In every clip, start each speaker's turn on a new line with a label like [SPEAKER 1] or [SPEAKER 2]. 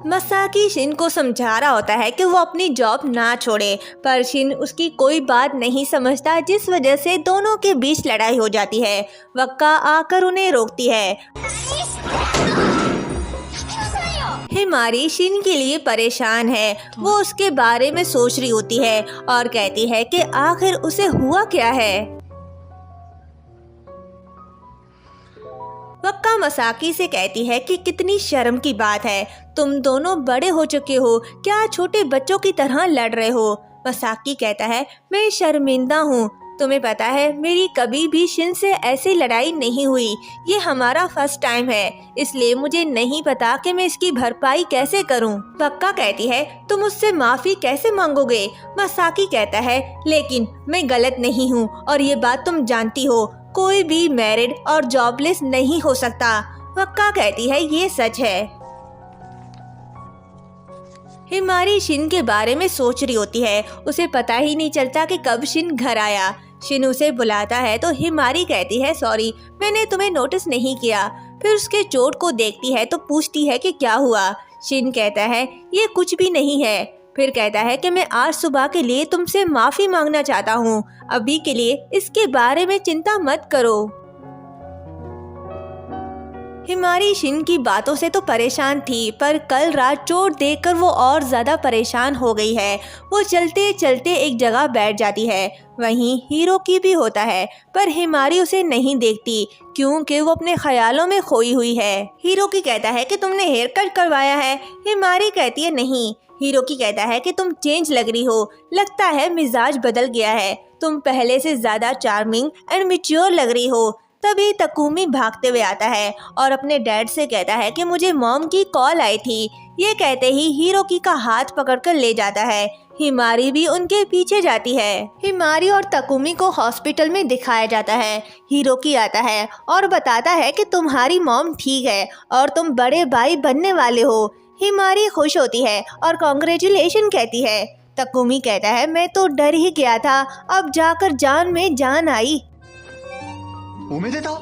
[SPEAKER 1] मसाकी Shin को समझा रहा होता है कि वो अपनी जॉब ना छोड़े, पर शिन उसकी कोई बात नहीं समझता, जिस वजह से दोनों के बीच लड़ाई हो जाती है। वक्का आकर उन्हें रोकती है। हिमारी शिन के लिए परेशान है। वो उसके बारे में सोच रही होती है और कहती है कि आखिर उसे हुआ क्या है। वक्का मसाकी से कहती है कि कितनी शर्म की बात है, तुम दोनों बड़े हो चुके हो, क्या छोटे बच्चों की तरह लड़ रहे हो। मसाकी कहता है मैं शर्मिंदा हूँ, तुम्हें पता है मेरी कभी भी शिन से ऐसी लड़ाई नहीं हुई, ये हमारा फर्स्ट टाइम है, इसलिए मुझे नहीं पता कि मैं इसकी भरपाई कैसे करूं। वक्का कहती है तुम मुझसे माफी कैसे मांगोगे। मसाकी कहता है लेकिन मैं गलत नहीं हूं और ये बात तुम जानती हो, कोई भी मैरिड और जॉबलेस नहीं हो सकता। वक्का कहती है ये सच है। हिमारी शिन के बारे में सोच रही होती है, उसे पता ही नहीं चलता कि कब शिन घर आया। शिन उसे बुलाता है तो हिमारी कहती है सॉरी, मैंने तुम्हें नोटिस नहीं किया। फिर उसके चोट को देखती है तो पूछती है कि क्या हुआ। शिन कहता है ये कुछ भी नहीं है। फिर कहता है कि मैं आज सुबह के लिए तुमसे माफी मांगना चाहता हूँ, अभी के लिए इसके बारे में चिंता मत करो। हिमारी शिन की बातों से तो परेशान थी, पर कल रात चोट देखकर वो और ज्यादा परेशान हो गई है। वो चलते चलते एक जगह बैठ जाती है। वहीं हीरो की भी होता है, पर हिमारी उसे नहीं देखती क्योंकि वो अपने ख्यालों में खोई हुई है। हीरो की कहता है कि तुमने हेयर कट करवाया है। हिमारी कहती है नहीं। हीरो की कहता है कि तुम चेंज लग रही हो, लगता है मिजाज बदल गया है, तुम पहले से ज्यादा चार्मिंग एंड मैच्योर लग रही हो। तभी तकुमी भागते हुए आता है और अपने डैड से कहता है कि मुझे मॉम की कॉल आई थी। ये कहते ही हीरोकी का हाथ पकड़कर ले जाता है। हिमारी भी उनके पीछे जाती है। हिमारी और तकुमी को हॉस्पिटल में दिखाया जाता है। हीरोकी आता है और बताता है कि तुम्हारी मॉम ठीक है और तुम बड़े भाई बनने वाले हो। हिमारी खुश होती है और कॉन्ग्रेचुलेशन कहती है। तकुमी कहता है मैं तो डर ही गया था, अब जाकर जान में जान आई।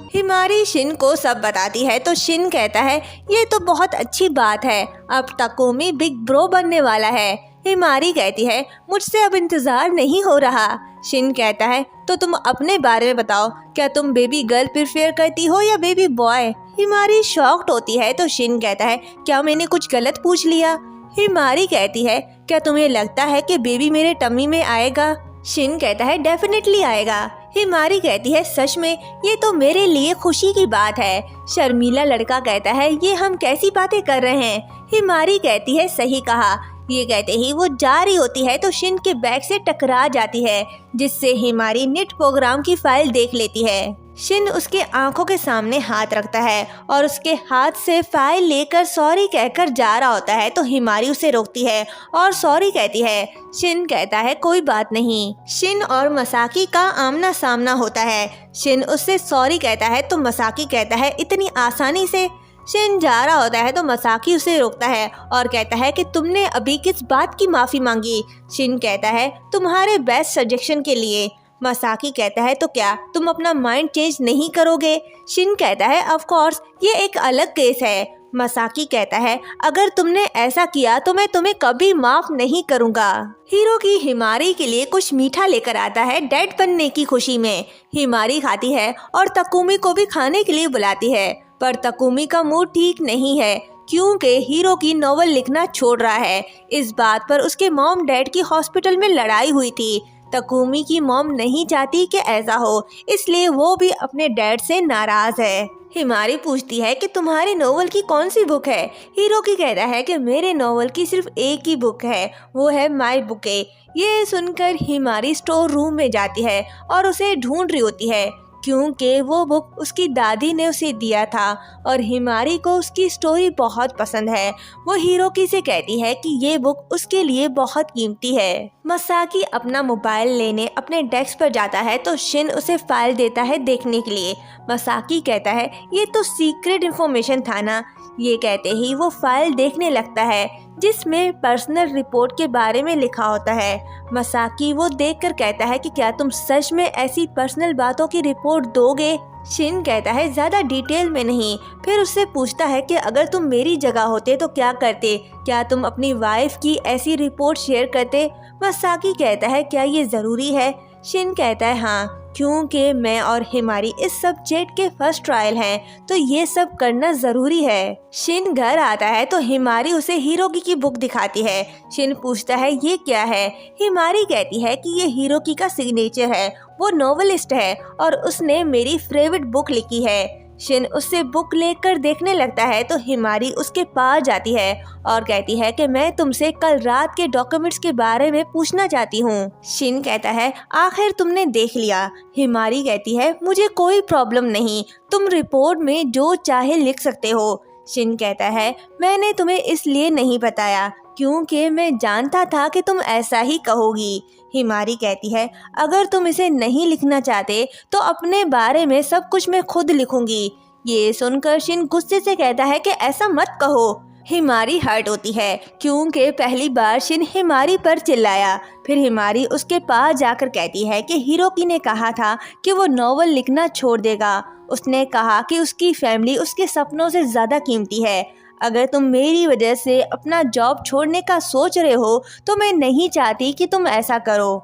[SPEAKER 1] हिमारी शिन को सब बताती है तो शिन कहता है ये तो बहुत अच्छी बात है, अब तकुमी बिग ब्रो बनने वाला है। हिमारी कहती है मुझसे अब इंतजार नहीं हो रहा। शिन कहता है तो तुम अपने बारे में बताओ, क्या तुम बेबी गर्ल प्रेफर करती हो या बेबी बॉय। हिमारी शॉक्ड होती है तो शिन कहता है क्या मैंने कुछ गलत पूछ लिया। हिमारी कहती है क्या तुम्हें लगता है कि बेबी मेरे टम्मी में आएगा। शिन कहता है डेफिनेटली आएगा। हिमारी कहती है सच में, ये तो मेरे लिए खुशी की बात है। शर्मीला लड़का कहता है ये हम कैसी बातें कर रहे हैं। हिमारी कहती है सही कहा। ये कहते ही वो जा रही होती है तो शिन के बैग से टकरा जाती है, जिससे हिमारी नेट प्रोग्राम की फाइल देख लेती है। शिन उसके आंखों के सामने हाथ रखता है और उसके हाथ से फाइल लेकर सॉरी कहकर जा रहा होता है तो हिमारी उसे रोकती है और सॉरी कहती है। शिन कहता है कोई बात नहीं। शिन और मसाकी का आमना सामना होता है। शिन उससे सॉरी कहता है तो मसाकी कहता है इतनी आसानी से। शिन जा रहा होता है तो मसाकी उसे रोकता है और कहता है कि तुमने अभी किस बात की माफी मांगी। शिन कहता है तुम्हारे बेस्ट सजेशन के लिए। मसाकी कहता है तो क्या तुम अपना माइंड चेंज नहीं करोगे। शिन कहता है ऑफ कोर्स, ये एक अलग केस है। मसाकी कहता है अगर तुमने ऐसा किया तो मैं तुम्हें कभी माफ नहीं करूँगा। हीरो की हिमारी के लिए कुछ मीठा लेकर आता है डैड बनने की खुशी में। हिमारी खाती है और तकुमी को भी खाने के लिए बुलाती है, पर तकुमी का मूड ठीक नहीं है क्योंकि हीरो की नॉवल लिखना छोड़ रहा है। इस बात पर उसके मॉम डैड की हॉस्पिटल में लड़ाई हुई थी। तकुमी की मॉम नहीं चाहती कि ऐसा हो, इसलिए वो भी अपने डैड से नाराज है। हिमारी पूछती है कि तुम्हारी नॉवल की कौन सी बुक है। हीरो की कहता है कि मेरे नॉवल की सिर्फ एक ही बुक है, वो है माई बुके। ये सुनकर हिमारी स्टोर रूम में जाती है और उसे ढूंढ रही होती है क्योंकि वो बुक उसकी दादी ने उसे दिया था और हिमारी को उसकी स्टोरी बहुत पसंद है। वो हीरोकी से कहती है कि ये बुक उसके लिए बहुत कीमती है। मसाकी अपना मोबाइल लेने अपने डेस्क पर जाता है तो शिन उसे फाइल देता है देखने के लिए। मसाकी कहता है ये तो सीक्रेट इन्फॉर्मेशन था ना। ये कहते ही वो फाइल देखने लगता है जिसमें पर्सनल रिपोर्ट के बारे में लिखा होता है। मसाकी वो देखकर कहता है कि क्या तुम सच में ऐसी पर्सनल बातों की रिपोर्ट दोगे। शिन कहता है ज्यादा डिटेल में नहीं। फिर उससे पूछता है कि अगर तुम मेरी जगह होते तो क्या करते, क्या तुम अपनी वाइफ की ऐसी रिपोर्ट शेयर करते। मसाकी कहता है क्या ये जरूरी है। शिन कहता है हाँ, क्योंकि मैं और हिमारी इस सब्जेक्ट के फर्स्ट ट्रायल हैं, तो ये सब करना जरूरी है। शिन घर आता है तो हिमारी उसे हिरोकी की बुक दिखाती है। शिन पूछता है ये क्या है। हिमारी कहती है कि ये हिरोकी का सिग्नेचर है, वो नोवेलिस्ट है और उसने मेरी फेवरेट बुक लिखी है। शिन उससे बुक लेकर देखने लगता है तो हिमारी उसके पास जाती है और कहती है कि मैं तुमसे कल रात के डॉक्यूमेंट्स के बारे में पूछना चाहती हूँ। शिन कहता है आखिर तुमने देख लिया। हिमारी कहती है मुझे कोई प्रॉब्लम नहीं, तुम रिपोर्ट में जो चाहे लिख सकते हो। शिन कहता है मैंने तुम्हें इसलिए नहीं बताया क्योंकि मैं जानता था कि तुम ऐसा ही कहोगी। हिमारी कहती है अगर तुम इसे नहीं लिखना चाहते तो अपने बारे में सब कुछ मैं खुद लिखूंगी। ये सुनकर शिन गुस्से से कहता है कि ऐसा मत कहो। हिमारी हर्ट होती है क्योंकि पहली बार शिन हिमारी पर चिल्लाया। फिर हिमारी उसके पास जाकर कहती है कि हिरोकी ने कहा था कि वो नॉवल लिखना छोड़ देगा। उसने कहा कि उसकी फैमिली उसके सपनों से ज़्यादा कीमती है। अगर तुम मेरी वजह से अपना जॉब छोड़ने का सोच रहे हो तो मैं नहीं चाहती कि तुम ऐसा करो।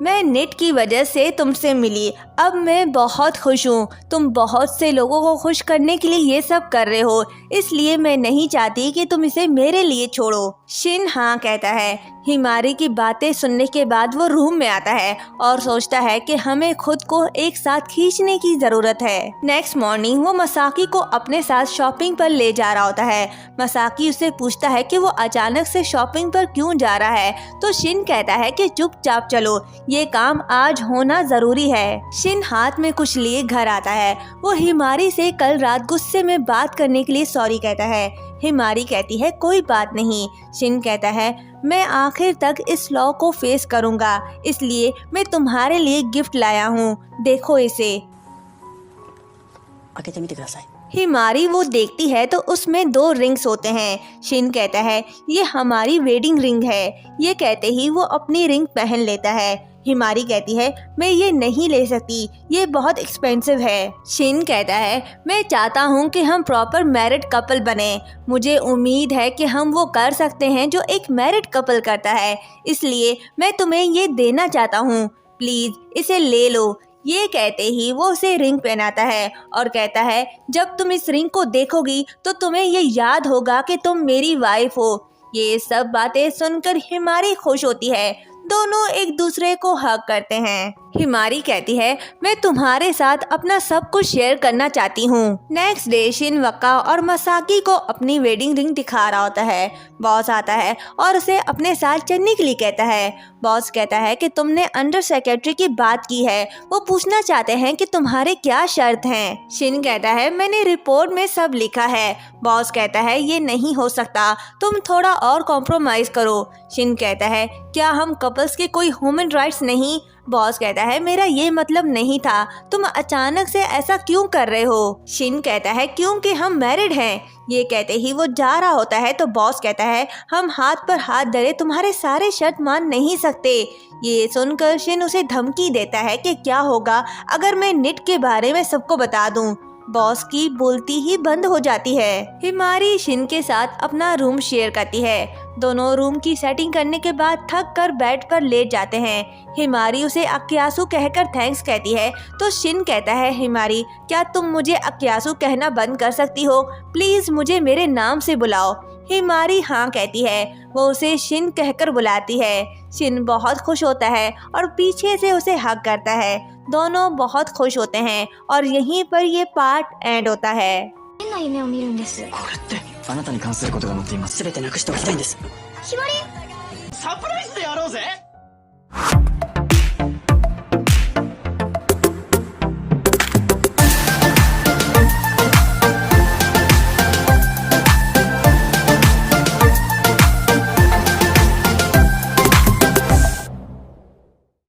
[SPEAKER 1] मैं नेट की वजह से तुमसे मिली, अब मैं बहुत खुश हूँ। तुम बहुत से लोगों को खुश करने के लिए ये सब कर रहे हो, इसलिए मैं नहीं चाहती कि तुम इसे मेरे लिए छोड़ो। शिन हाँ कहता है। हिमारी की बातें सुनने के बाद वो रूम में आता है और सोचता है कि हमें खुद को एक साथ खींचने की जरूरत है। नेक्स्ट मॉर्निंग वो मसाकी को अपने साथ शॉपिंग पर ले जा रहा होता है। मसाकी उससे पूछता है कि वो अचानक से शॉपिंग पर क्यों जा रहा है, तो शिन कहता है कि चुपचाप चलो, ये काम आज होना जरूरी है। शिन हाथ में कुछ लिए घर आता है। वो हिमारी से कल रात गुस्से में बात करने के लिए सॉरी कहता है। हिमारी कहती है कोई बात नहीं। शिन कहता है मैं आखिर तक इस लॉ को फेस करूंगा, इसलिए मैं तुम्हारे लिए गिफ्ट लाया हूँ, देखो इसे। हिमारी वो देखती है तो उसमें 2 रिंग्स होते हैं। शिन कहता है ये हमारी वेडिंग रिंग है। ये कहते ही वो अपनी रिंग पहन लेता है। हिमारी कहती है मैं ये नहीं ले सकती, ये बहुत एक्सपेंसिव है। शिन कहता है मैं चाहता हूँ कि हम प्रॉपर मैरिड कपल बने। मुझे उम्मीद है कि हम वो कर सकते हैं जो एक मैरिड कपल करता है, इसलिए मैं तुम्हें ये देना चाहता हूँ, प्लीज इसे ले लो। ये कहते ही वो उसे रिंग पहनाता है और कहता है जब तुम इस रिंग को देखोगी तो तुम्हें ये याद होगा कि तुम मेरी वाइफ हो। ये सब बातें सुनकर हिमारी खुश होती है। दोनों एक दूसरे को हग करते हैं। हिमारी कहती है मैं तुम्हारे साथ अपना सब कुछ शेयर करना चाहती हूँ। नेक्स्ट डे शिन वक्का और मसाकी को अपनी वेडिंग रिंग दिखा रहा होता है। बॉस आता है और उसे अपने साथ चलने के लिए कहता है। बॉस कहता है कि तुमने अंडर सेक्रेटरी की बात की है, वो पूछना चाहते हैं कि तुम्हारे क्या शर्त हैं। शिन कहता है मैंने रिपोर्ट में सब लिखा है। बॉस कहता है ये नहीं हो सकता, तुम थोड़ा और कॉम्प्रोमाइज करो। शिन कहता है क्या हम कपल्स के कोई ह्यूमन राइट्स नहीं। बॉस कहता है मेरा ये मतलब नहीं था, तुम अचानक से ऐसा क्यों कर रहे हो। शिन कहता है क्योंकि हम मैरिड हैं। ये कहते ही वो जा रहा होता है तो बॉस कहता है हम हाथ पर हाथ धरे तुम्हारे सारे शर्त मान नहीं सकते। ये सुनकर शिन उसे धमकी देता है कि क्या होगा अगर मैं निट के बारे में सबको बता दूं। बॉस की बोलती ही बंद हो जाती है। हिमारी शिन के साथ अपना रूम शेयर करती है। दोनों रूम की सेटिंग करने के बाद थक कर बेड पर लेट जाते हैं। हिमारी उसे अक्यासु कहकर थैंक्स कहती है तो शिन कहता है हिमारी क्या तुम मुझे अक्यासु कहना बंद कर सकती हो, प्लीज मुझे मेरे नाम से बुलाओ। हिमारी हाँ कहती है। वो उसे शिन कहकर बुलाती है। शिन बहुत खुश होता है और पीछे से उसे हग करता है। दोनों बहुत खुश होते हैं और यहीं पर ये पार्ट एंड होता है।
[SPEAKER 2] 変な夢を見るんです。これってあなたに関することが載っています。すべてなくしておきたいんです。ひまり、サプライズでやろうぜ。